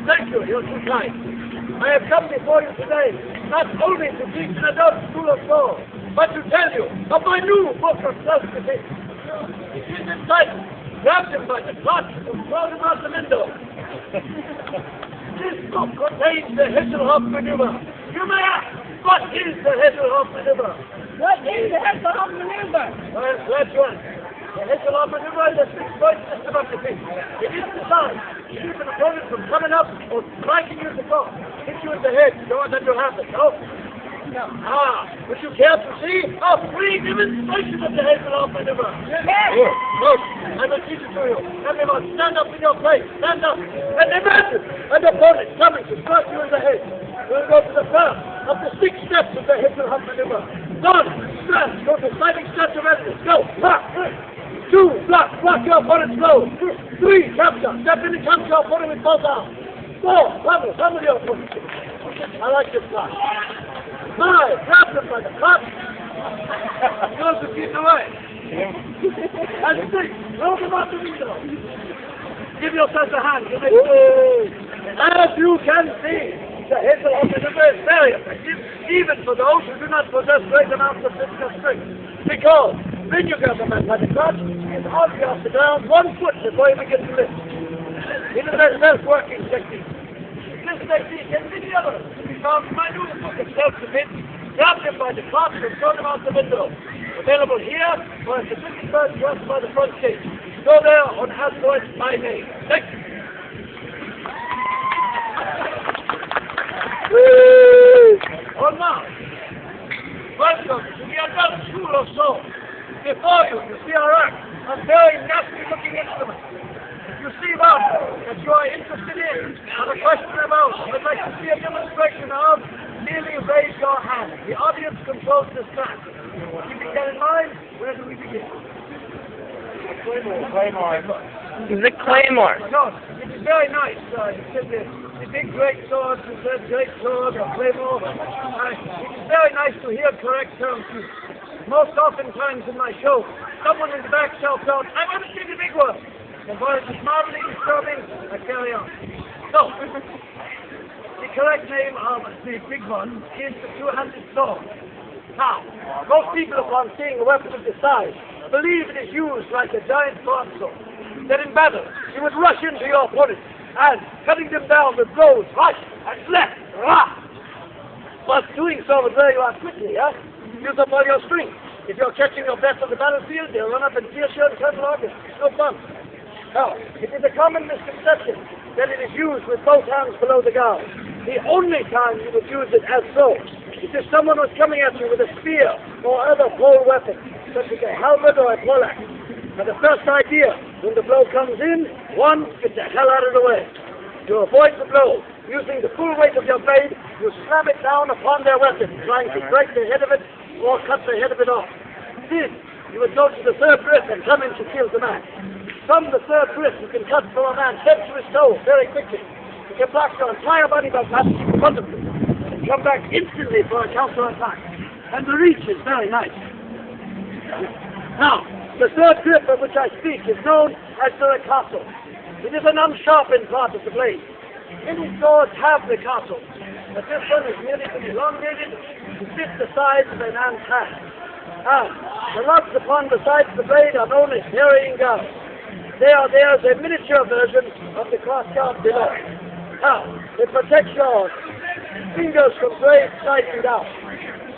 Thank you, you're too kind. I have come before you today, not only to teach an adult school of law, but to tell you of my new book of self-defense. It is entitled, Grab Him by the Crotch and Throw Him Out the Window. This book contains the Haselhoff maneuver. You may ask, what is the Haselhoff maneuver? What is the Haselhoff maneuver? Well, that's right. The Haselhoff maneuver is a six-point system of defense. It is designed to keep an opponent from coming up or striking you in the cross, hit you in the head, so that will happen, no? No. Ah, would you care to see a free demonstration of the Haselhoff maneuver? Yes. Look, I will teach it to you. Everyone, stand up in your place. Stand up. And imagine an opponent coming to strike you in the head. We'll go to the first of the 6 steps of the Haselhoff maneuver. 1, stand. Go to sliding steps of readiness. Go. 2, block. Block your opponent's blow. 3, capture. Step in and capture your opponent with both arms. 4, pummel your opponent. I like this block. 5, grab them by the crotch. Yours will keep away. And 6, throw them out the window. Give yourself a hand. As you can see, the Haselhoff maneuver is very effective, even for those who do not possess great amounts of physical strength. Because when you grab a man by the crotch, he's already off the ground 1 foot before he begins to lift. It is a self-working technique. This technique and many others can be found in my new book of self-defense, Grab Him by the Crotch and Throw Him Out the Window. Available here or at the 53rd Trust by the front gate. Go there on Haselhoff by name. Thank you. Oh, now, welcome to the adult school of soul. Before you see our act, a very nasty-looking instrument. You see one that you are interested in, have a question about, would like to see a demonstration of, merely raise your hand. The audience controls this class. Keeping that in mind, where do we begin? Claymore. The Claymore. No, it is very nice. You said the big great sword, you said great sword or Claymore. It is very nice to hear correct terms used. Most oftentimes in my show, someone in the back shouts out, I want to see the big one. And while it is marvelously disturbing, I carry on. So, the correct name of the big one is the two-handed sword. Now, most people upon seeing a weapon of this size believe it is used like a giant broadsword. That in battle, you would rush into your opponent and, cutting them down with blows, right and left, rah! But doing so would wear you out quickly, use up all your strength. If you're catching your breath on the battlefield, they'll run up and pierce you and turtle organs. No fun. Now, it is a common misconception that it is used with both hands below the guard. The only time you would use it as so is if someone was coming at you with a spear or other pole weapon, such as a helmet or a poleaxe. Now, the first idea, when the blow comes in, 1, get the hell out of the way. To avoid the blow, using the full weight of your blade, you slam it down upon their weapon, trying to break the head of it or cut the head of it off. Then, you would go to the 3rd grip and come in to kill the man. From the 3rd grip, you can cut from a man's head to his toe very quickly. You can block your entire body by passing in front of you and come back instantly for a counter-attack. And the reach is very nice. Now, the 3rd grip of which I speak is known as the ricasso. It is an unsharpened part of the blade. Many swords have ricasso, but this one is merely elongated to fit the size of a man's hand. And the lugs upon the sides of the blade are known as carrying guards. They are there as a miniature version of the cross guard below. Now, it protects your fingers from blades sliding down.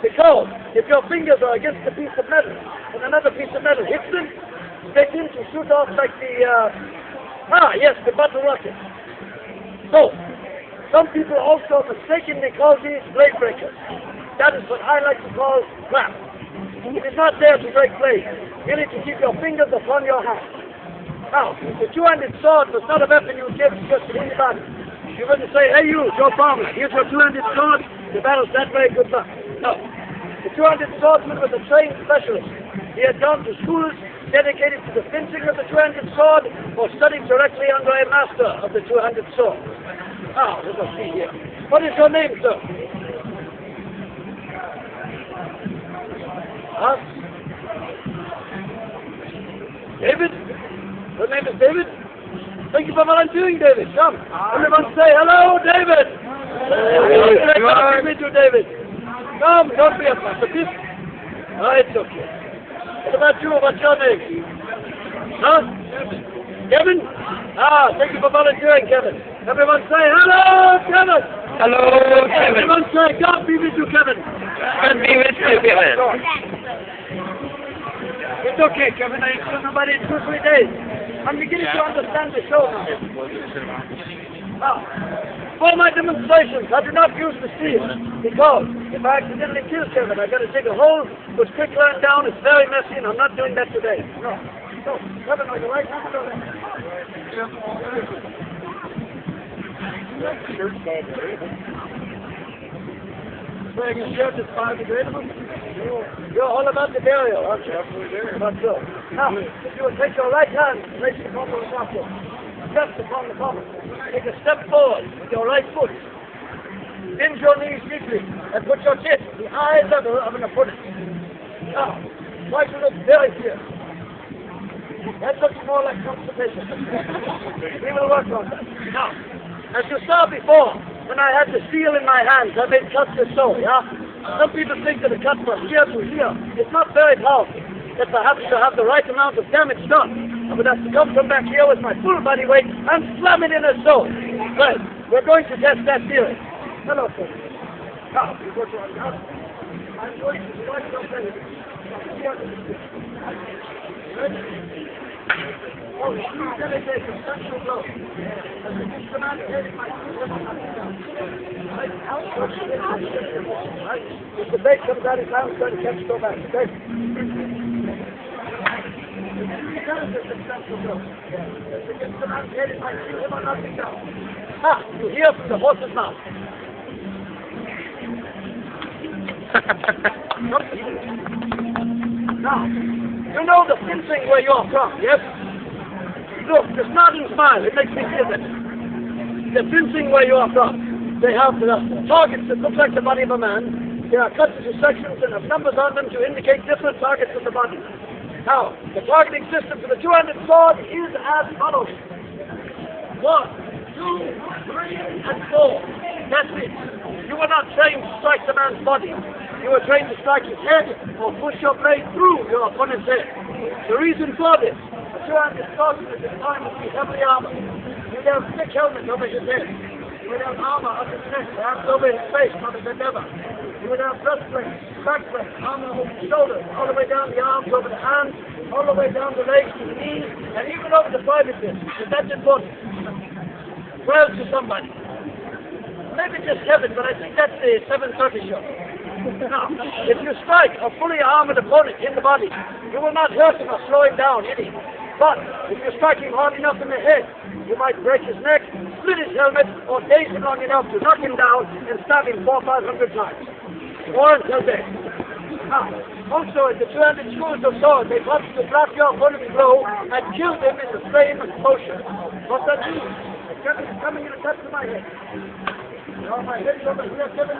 Because if your fingers are against a piece of metal and another piece of metal hits them, they tend to shoot off like the bottle rocket. So, some people also mistakenly call these blade breakers. That is what I like to call crap. It is not there to break blades, merely to keep your fingers upon your hand. Now, the two-handed sword was not a weapon you would give just to anybody. You wouldn't say, hey you, Joe Farmer, here's your two-handed sword, the battle's that way, good luck. No. The two-handed swordsman was a trained specialist. He had gone to schools dedicated to the fencing of the two-handed sword or studied directly under a master of the two-handed sword. Now, let us see here. What is your name, sir? Huh? David? Your name is David? Thank you for volunteering, David. Come. Everyone say hello, David. Hello, me too, David. Come, don't be a pacifist. Oh, it's okay. What about you? What's your name? Huh? Kevin? Ah, thank you for volunteering, Kevin. Everyone say hello, Kevin. Hello, Kevin. Everyone say God be with you, Kevin. God be with you, Kevin. It's okay, Kevin. I ain't seen nobody in 2-3 days. I'm beginning to understand the show now. Now, for my demonstrations, I do not use the steel, because if I accidentally kill Kevin, I've got to dig a hole, put quicklime down, it's very messy, and I'm not doing that today. No. So, Kevin, are you right? Wearing a shirt that's biodegradable? You're all about the burial, aren't you? Not so. Now, if you will take your right hand, place it upon the platform. Step upon the pommel. Take a step forward with your right foot. Bend your knees deeply and put your chin at the eye level of an opponent. Now, try to look very fierce. That looks more like constipation. We will work on that. Now, as you saw before, when I had the steel in my hands, I made cuts as so, yeah? Some people think that a cut from here to here is not very powerful. That perhaps to have the right amount of damage done, I would have to come from back here with my full body weight and slam it in as so. Well, we're going to test that theory. Hello, sir. Now, you go to our house. I'm going to strike your belly. Ready? Oh, you delegate a central blow. As the command head, my right? If the bait comes out, his hand's going to catch go back, okay? Ah, you hear from the horse's mouth. Now, you know the fencing where you're from, yes? Look, the snot and smile, it makes me feel better. The fencing where you are from, they have the targets that look like the body of a man. There are cuts into sections and have numbers on them to indicate different targets of the body. Now, the targeting system for the two-handed sword is as follows. 1, 2, 3, and 4. That's it. You were not trained to strike the man's body. You were trained to strike his head or push your blade through your opponent's head. The reason for this, the two-handed sword at this time would be heavily armored. You would have a thick helmet over his head. You would have armor on his neck, perhaps over his face, not as ever. You would have breastplate, backplate, armor over the shoulders, all the way down the arms, over the hands, all the way down the legs to the knees, and even over the private bits. But that's important. Well, to somebody. Maybe just Kevin, but I think that's the 7:30 show. Now, if you strike a fully armored opponent in the body, you will not hurt him or slow him down, Eddie. But if you strike him hard enough in the head, you might break his neck, split his helmet, or daze him long enough to knock him down and stab him 400 or 500 times. Or until death. Now, also at the two-handed schools of sword, they want to block your opponent's blow and kill them in the same motion. What's that mean? Kevin's coming in and cut to my head. Now my head's over here, Kevin.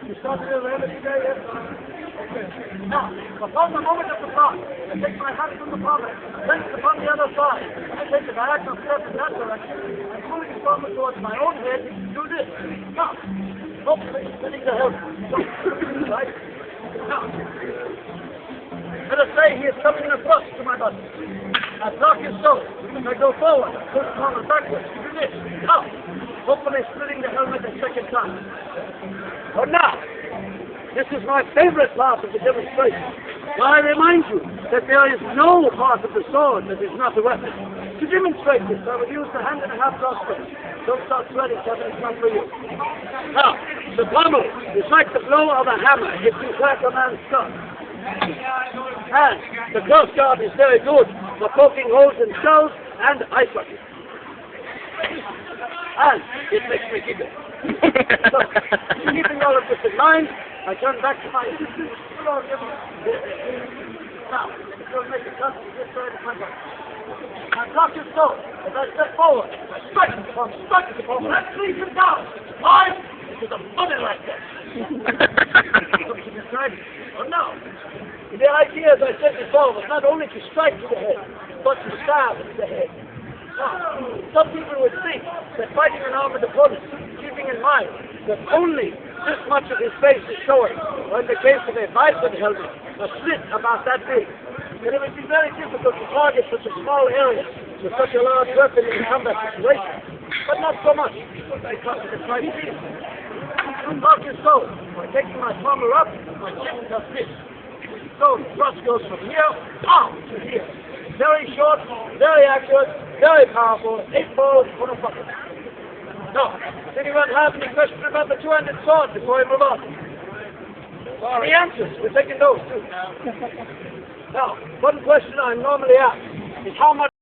You started your remedy there, yes? Okay. Now, upon the moment of the block, I take my hand from the pommel, place it upon the other side. I take the diagonal step in that direction, and pulling the pommel towards my own head, do this. Now, hopefully, spinning the helmet. Right? Now, let us say he is coming in a thrust to my body. I block his shoulder. I go forward, push the pommel backwards. Do this. Now, hopefully splitting the helmet a second time. But now, this is my favorite part of the demonstration. I remind you that there is no part of the sword that is not a weapon. To demonstrate this, I will use the hand-and-a-half crossbow. Don't start sweating, Kevin, it's not for you. Now, the pommel is like the blow of a hammer if you crack a man's skull. And the cross guard is very good for poking holes in skulls and eye sockets. And it makes me giggle. So, keeping all of this in mind, I turn back to my assistant. Now, it will make a cut to this side of my body. I block his toe. As I step forward, I strike the pommel, and squeeze him down. Why? Because I'm funny like that. Oh, no. The idea, as I said before, was not only to strike to the head, but to stab the head. Now, some people would think that fighting an armored opponent, keeping in mind that only this much of his face is showing, or in the case of a bison helmet, a slit about that big, that it would be very difficult to target such a small area with such a large weapon in a combat situation. But not so much, because of the price. Mark is so. By taking my pommel up, my chin does this. So the thrust goes from here, pow, to here. Very short, very accurate, very powerful, 8 balls for a bucket. Now, does anyone have any question about the two-handed sword before we move on? Any answers? We're taking those too. Now, one question I'm normally asked is how much